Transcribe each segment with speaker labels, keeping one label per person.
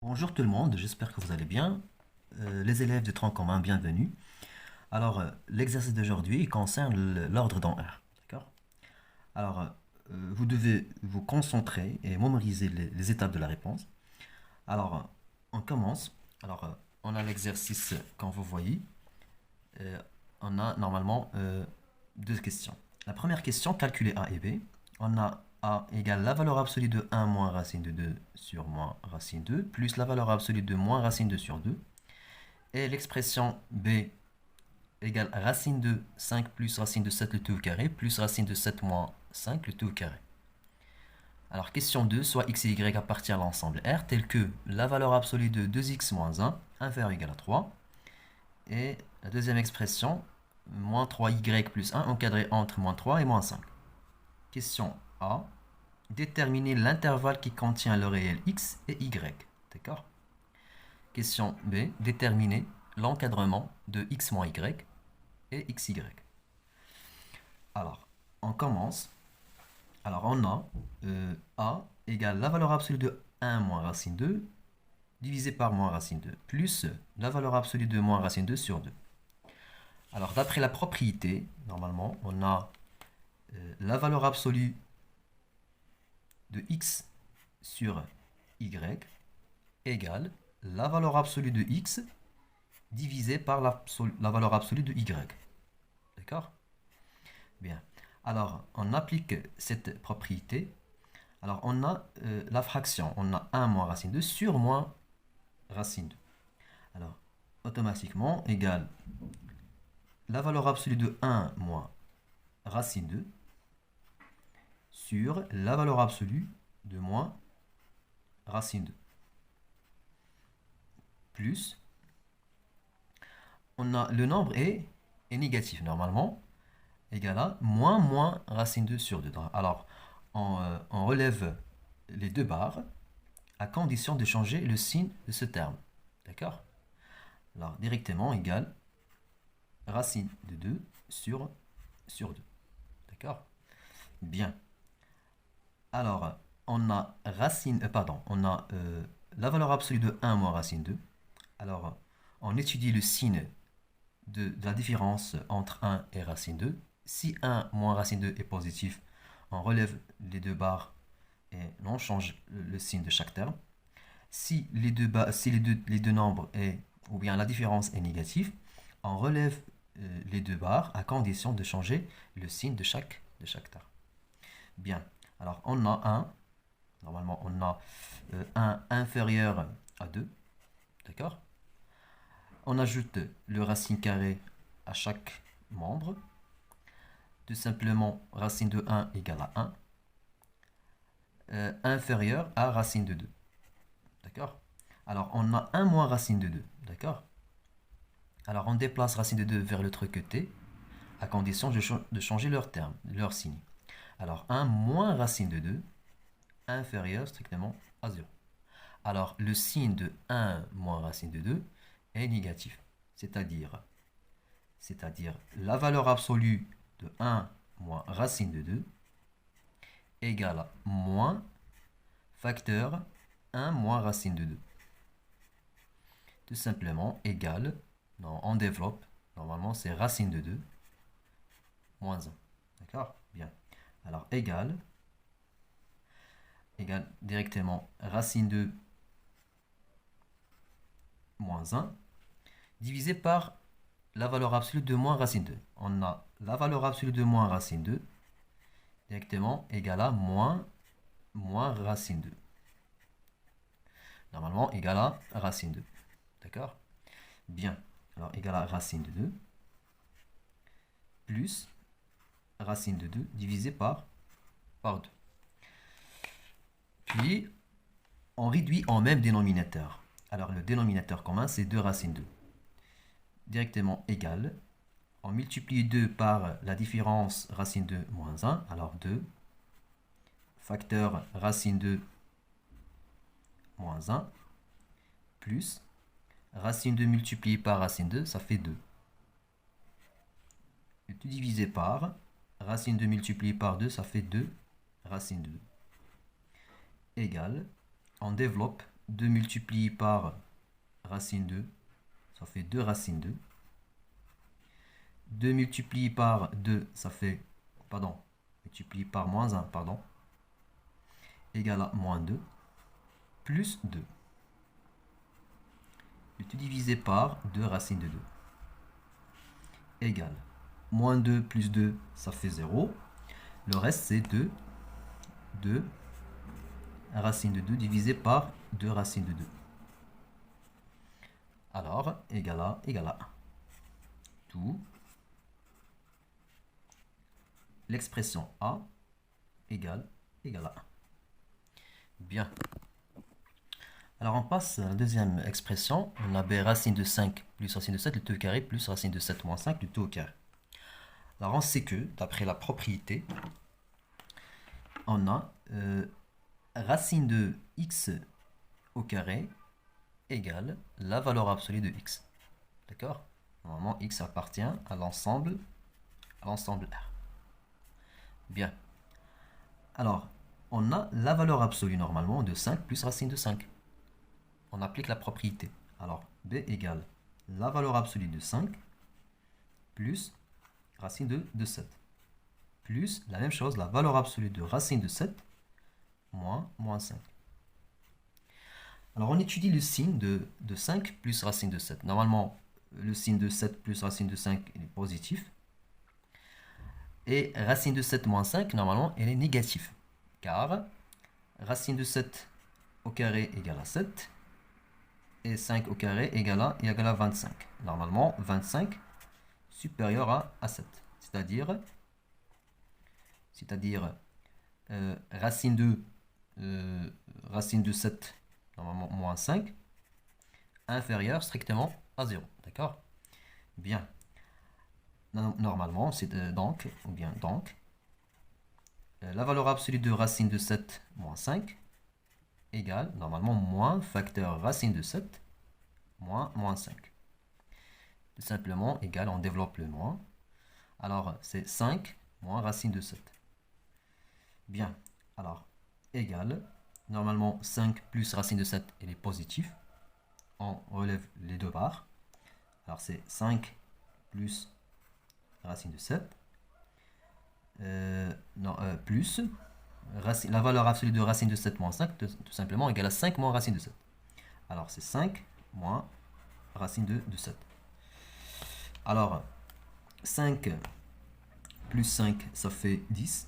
Speaker 1: Bonjour tout le monde, j'espère que vous allez bien. Les élèves de tronc commun, bienvenue. Alors, l'exercice d'aujourd'hui concerne l'ordre dans R. D'accord? Alors, vous devez vous concentrer et mémoriser les étapes de la réponse. Alors, on commence. Alors, on a l'exercice, quand vous voyez, euh, on a normalement deux questions. La première question, calculer A et B. On a A égale la valeur absolue de 1 moins racine de 2 sur moins racine 2, plus la valeur absolue de moins racine 2 sur 2. Et l'expression B égale racine de 5 plus racine de 7 le tout au carré, plus racine de 7 moins 5 le tout au carré. Alors, question 2, soit x et y appartient à l'ensemble R, tel que la valeur absolue de 2x moins 1, inférieur ou égal à 3. Et la deuxième expression, moins 3y plus 1 encadré entre moins 3 et moins 5. Question A, déterminer l'intervalle qui contient le réel x et y. D'accord? Question B, déterminer l'encadrement de x moins y et xy. Alors, on commence. Alors, on a A égale la valeur absolue de 1 moins racine 2 divisé par moins racine 2 plus la valeur absolue de moins racine 2 sur 2. Alors, d'après la propriété, normalement, on a la valeur absolue de x sur y égale la valeur absolue de x divisé par la valeur absolue de y. D'accord? Bien. Alors, on applique cette propriété. Alors, on a la fraction. On a 1 moins racine 2 sur moins racine 2. Alors, automatiquement, égale la valeur absolue de 1 moins racine 2 sur la valeur absolue de moins racine 2. Plus, on a le nombre est négatif normalement, égal à moins racine 2 sur 2. Alors, on relève les deux barres à condition de changer le signe de ce terme. D'accord? Alors, directement égal racine de 2 sur 2. D'accord? Bien. Alors, on a on a la valeur absolue de 1 moins racine 2. Alors, on étudie le signe de la différence entre 1 et racine 2. Si 1 moins racine 2 est positif, on relève les deux barres et on change le signe de chaque terme. Si les deux nombres ou bien la différence est négative, on relève les deux barres à condition de changer le signe de chaque terme. Bien. Alors, on a 1. Normalement, on a 1 inférieur à 2. D'accord? On ajoute le racine carré à chaque membre. Tout simplement, racine de 1 égale à 1. Inférieur à racine de 2. D'accord? Alors, on a 1 moins racine de 2. D'accord? Alors, on déplace racine de 2 vers l'autre côté, à condition de changer leur terme, leur signe. Alors, 1 moins racine de 2, inférieur strictement à 0. Alors, le signe de 1 moins racine de 2 est négatif. C'est-à-dire la valeur absolue de 1 moins racine de 2 égale à moins facteur 1 moins racine de 2. Tout simplement égal, non, on développe, normalement c'est racine de 2 moins 1. D'accord? Bien. Alors égal directement racine de moins 1 divisé par la valeur absolue de moins racine 2. On a la valeur absolue de moins racine 2 directement égal à moins racine 2. Normalement égal à racine 2. D'accord? Bien. Alors égal à racine de 2 plus racine de 2 divisé par 2. Puis on réduit en même dénominateur. Alors le dénominateur commun c'est 2 racine 2. Directement égal. On multiplie 2 par la différence racine 2 moins 1. Alors 2 facteur racine 2 moins 1 plus racine 2 multiplié par racine 2, ça fait 2. Et tout divisé par racine 2 multiplié par 2, ça fait 2 racine 2. Égal, on développe 2 multiplié par racine 2, ça fait 2 racine 2. 2 multiplié par 2, ça fait, pardon, multiplié par moins 1, pardon, égale à moins 2, plus 2. Le tout divisé par 2 racine de 2, égale moins 2 plus 2, ça fait 0. Le reste, c'est 2 racine de 2 divisé par 2 racine de 2. Alors, égale à 1. Tout l'expression A égale à 1. Bien. Alors, on passe à la deuxième expression. On a B racine de 5 plus racine de 7, le tout au carré, plus racine de 7 moins 5, le tout au carré. Alors, on sait que, d'après la propriété, on a racine de x au carré égale la valeur absolue de x. D'accord? Normalement, x appartient à l'ensemble R. Bien. Alors, on a la valeur absolue normalement de 5 plus racine de 5. On applique la propriété. Alors, b égale la valeur absolue de 5 plus racine de 7. Plus la même chose, la valeur absolue de racine de 7 moins 5. Alors, on étudie le signe de 5 plus racine de 7. Normalement, le signe de 7 plus racine de 5 est positif. Et racine de 7 moins 5, normalement, elle est négative. Car racine de 7 au carré égale à 7. Et 5 au carré égale à 25. Normalement, 25 supérieur à 7. C'est-à-dire racine de 7, normalement moins 5, inférieur strictement à 0. D'accord? Bien. Normalement, c'est donc, la valeur absolue de racine de 7 moins 5 égale, normalement, moins facteur racine de 7 moins 5. Tout simplement, égal, on développe le moins. Alors, c'est 5 moins racine de 7. Bien. Alors, égal, normalement, 5 plus racine de 7, elle est positive. On relève les deux barres. Alors, c'est 5 plus racine de 7. Plus la valeur absolue de racine de 7 moins 5, tout simplement, égale à 5 moins racine de 7. Alors, c'est 5 moins racine de 7. Alors, 5 plus 5, ça fait 10.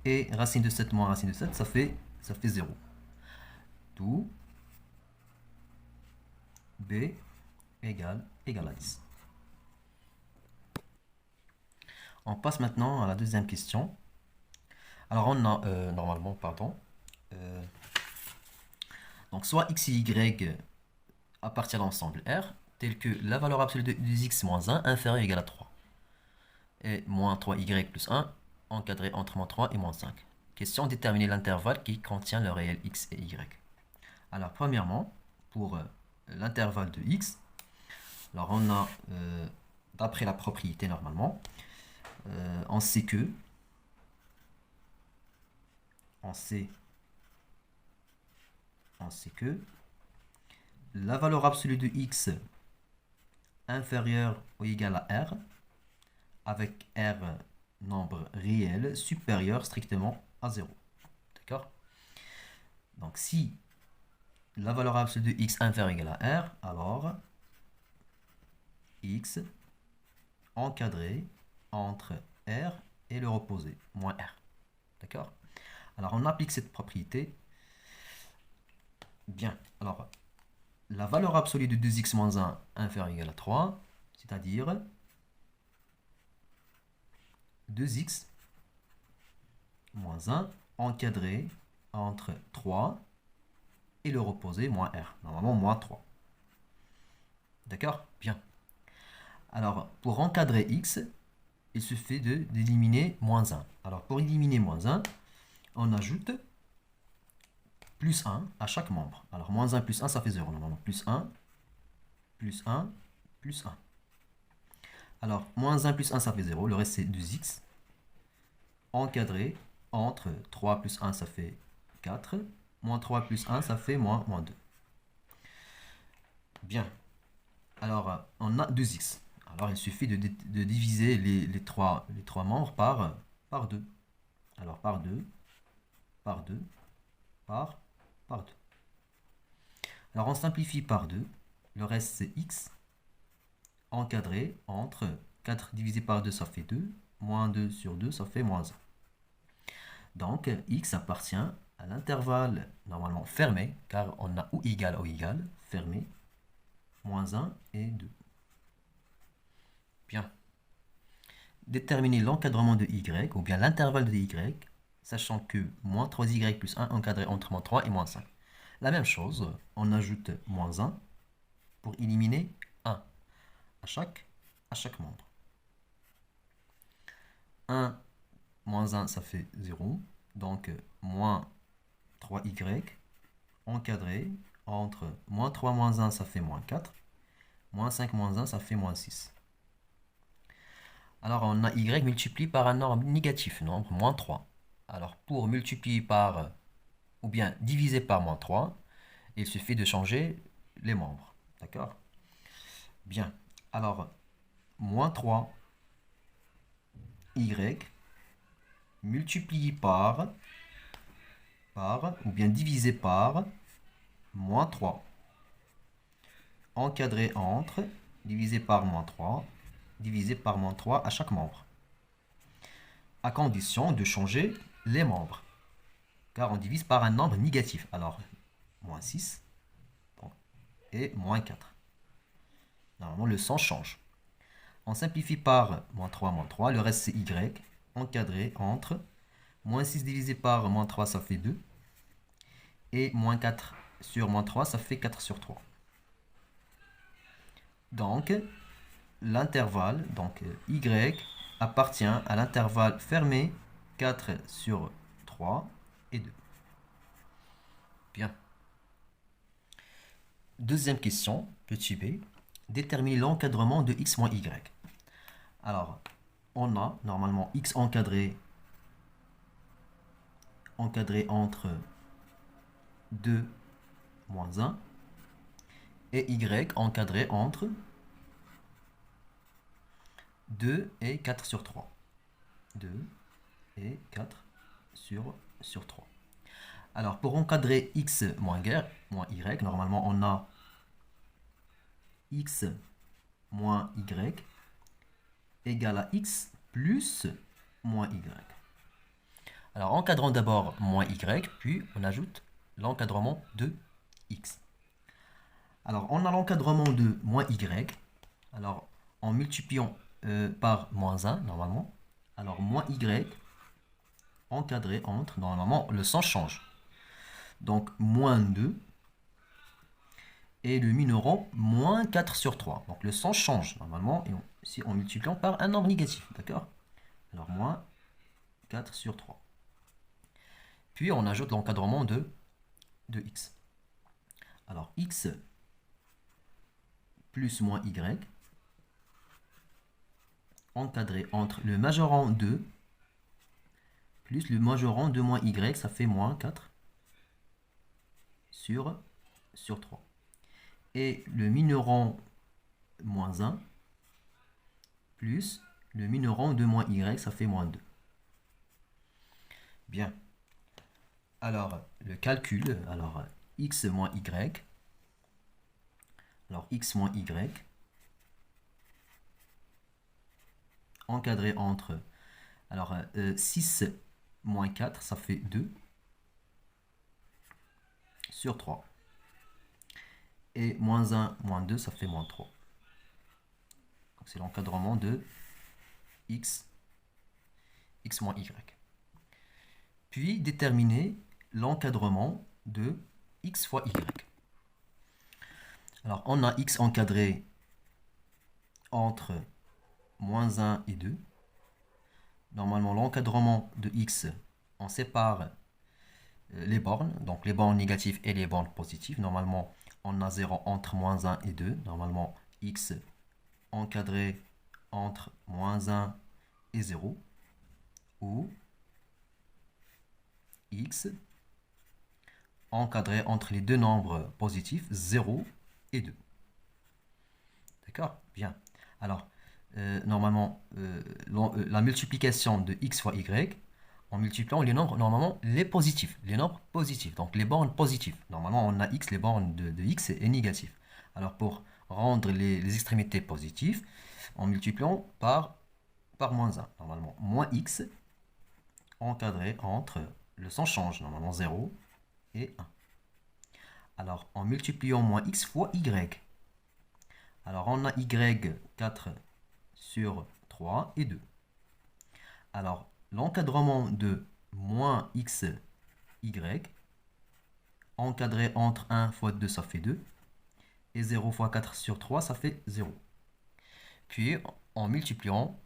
Speaker 1: Et racine de 7 moins racine de 7, ça fait 0. Tout B égale à 10. On passe maintenant à la deuxième question. Alors, on a normalement, donc soit x et y à partir de l'ensemble R, tel que la valeur absolue de x moins 1 inférieure ou égale à 3. Et moins 3y plus 1 encadré entre moins 3 et moins 5. Question, déterminer l'intervalle qui contient le réel x et y. Alors, premièrement, pour l'intervalle de x, alors on a, d'après la propriété normalement, on sait que la valeur absolue de x inférieure ou égale à r, avec r nombre réel supérieur strictement à 0. D'accord? Donc si la valeur absolue de x inférieure ou égale à r, alors x encadré entre r et le opposé, moins r. D'accord? Alors on applique cette propriété. Bien, alors la valeur absolue de 2x moins 1 inférieure ou égale à 3, c'est-à-dire 2x moins 1 encadré entre 3 et leur opposé moins r, normalement moins 3. D'accord? Bien. Alors, pour encadrer x, il suffit d'éliminer moins 1. Alors, pour éliminer moins 1, on ajoute plus 1 à chaque membre. Alors, moins 1 plus 1, ça fait 0. Normalement, plus 1, plus 1, plus 1. Alors, moins 1 plus 1, ça fait 0. Le reste, c'est 2x. Encadré entre 3 plus 1, ça fait 4, Moins 3 plus 1, ça fait moins 2. Bien. Alors, on a 2x. Alors, il suffit de diviser les trois membres par 2. Alors, par 2, par 2, par 2. Alors, on simplifie par 2. Le reste, c'est x encadré entre 4 divisé par 2, ça fait 2. Moins 2 sur 2, ça fait moins 1. Donc, x appartient à l'intervalle normalement fermé, car on a ou égal, fermé, moins 1 et 2. Bien. Déterminer l'encadrement de y, ou bien l'intervalle de y, sachant que moins 3y plus 1 encadré entre moins 3 et moins 5. La même chose, on ajoute moins 1 pour éliminer 1 à chaque membre. 1 moins 1, ça fait 0. Donc, moins 3y encadré entre moins 3 moins 1, ça fait moins 4. Moins 5 moins 1, ça fait moins 6. Alors, on a y multiplié par un nombre négatif, nombre moins 3. Alors, pour multiplier par, ou bien diviser par moins 3, il suffit de changer les membres. D'accord? Bien. Alors, moins 3 y multiplié par, ou bien divisé par, moins 3. Encadré entre, divisé par moins 3, divisé par moins 3 à chaque membre. À condition de changer les membres. Car on divise par un nombre négatif. Alors, moins 6 et moins 4. Normalement, le sens change. On simplifie par moins 3, le reste c'est y, encadré entre moins 6 divisé par moins 3, ça fait 2, et moins 4 sur moins 3, ça fait 4 sur 3. Donc, l'intervalle, donc y, appartient à l'intervalle fermé 4 sur 3 et 2. Bien. Deuxième question, petit b. Déterminer l'encadrement de x moins y. Alors, on a normalement x encadré entre 2 moins 1 et y encadré entre 2 et 4 sur 3. 2 et 4 sur 3. Alors, pour encadrer x moins y, normalement, on a x moins y égale à x plus moins y. Alors, encadrons d'abord moins y, puis on ajoute l'encadrement de x. Alors, on a l'encadrement de moins y. Alors, en multipliant par moins 1, normalement. Alors, moins y encadré entre, normalement, le sens change. Donc, moins 2 et le minorant moins 4 sur 3. Donc, le sens change, normalement, si on multiplie par un nombre négatif. D'accord? Alors, moins 4 sur 3. Puis, on ajoute l'encadrement de x. Alors, x plus moins y encadré entre le majorant 2 plus le majorant de moins y, ça fait moins 4 sur 3. Et le minorant moins 1 plus le minorant de moins y, ça fait moins 2. Bien. Alors, le calcul, alors x moins y. Alors, x moins y encadré entre, alors 6 moins 4, ça fait 2 sur 3. Et moins 1, moins 2, ça fait moins 3. Donc c'est l'encadrement de x moins y. Puis déterminer l'encadrement de x fois y. Alors on a x encadré entre moins 1 et 2. Normalement l'encadrement de x, on sépare les bornes, donc les bornes négatives et les bornes positives. Normalement on a 0 entre moins 1 et 2. Normalement x encadré entre moins 1 et 0. Ou x encadré entre les deux nombres positifs, 0 et 2. D'accord? Bien. Alors, normalement, la multiplication de x fois y, en multipliant les nombres, normalement, les positifs, les nombres positifs, donc les bornes positives. Normalement, on a x, les bornes de x est négatif. Alors, pour rendre les extrémités positives, en multipliant par moins 1, normalement, moins x, encadré entre, le sens change, normalement 0 et 1. Alors, en multipliant moins x fois y, alors on a y 4 sur 3 et 2. Alors, l'encadrement de moins x, y, encadré entre 1 fois 2, ça fait 2. Et 0 fois 4 sur 3, ça fait 0. Puis, en multipliant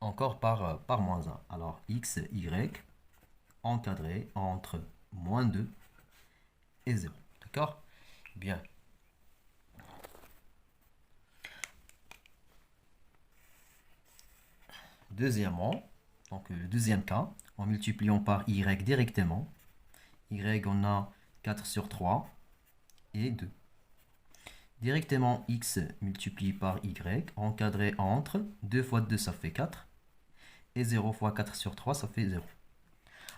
Speaker 1: encore par moins 1. Alors, x, y, encadré entre moins 2 et 0. D'accord? Bien. Deuxièmement, donc le deuxième cas, en multipliant par y directement, y on a 4 sur 3 et 2. Directement x multiplié par y, encadré entre 2 fois 2 ça fait 4, et 0 fois 4 sur 3 ça fait 0.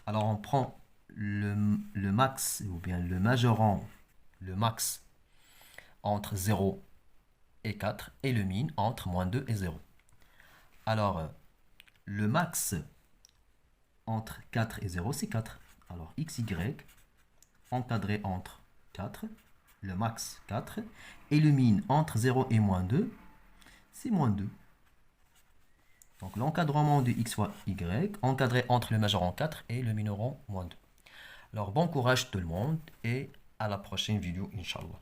Speaker 1: Alors on prend le max, ou bien le majorant, le max entre 0 et 4, et le min entre moins 2 et 0. Alors, le max entre 4 et 0, c'est 4. Alors, xy encadré entre 4, le max 4, et le min entre 0 et moins 2, c'est moins 2. Donc, l'encadrement de x fois y, encadré entre le majorant 4 et le minorant moins 2. Alors, bon courage tout le monde, et à la prochaine vidéo, Inch'Allah.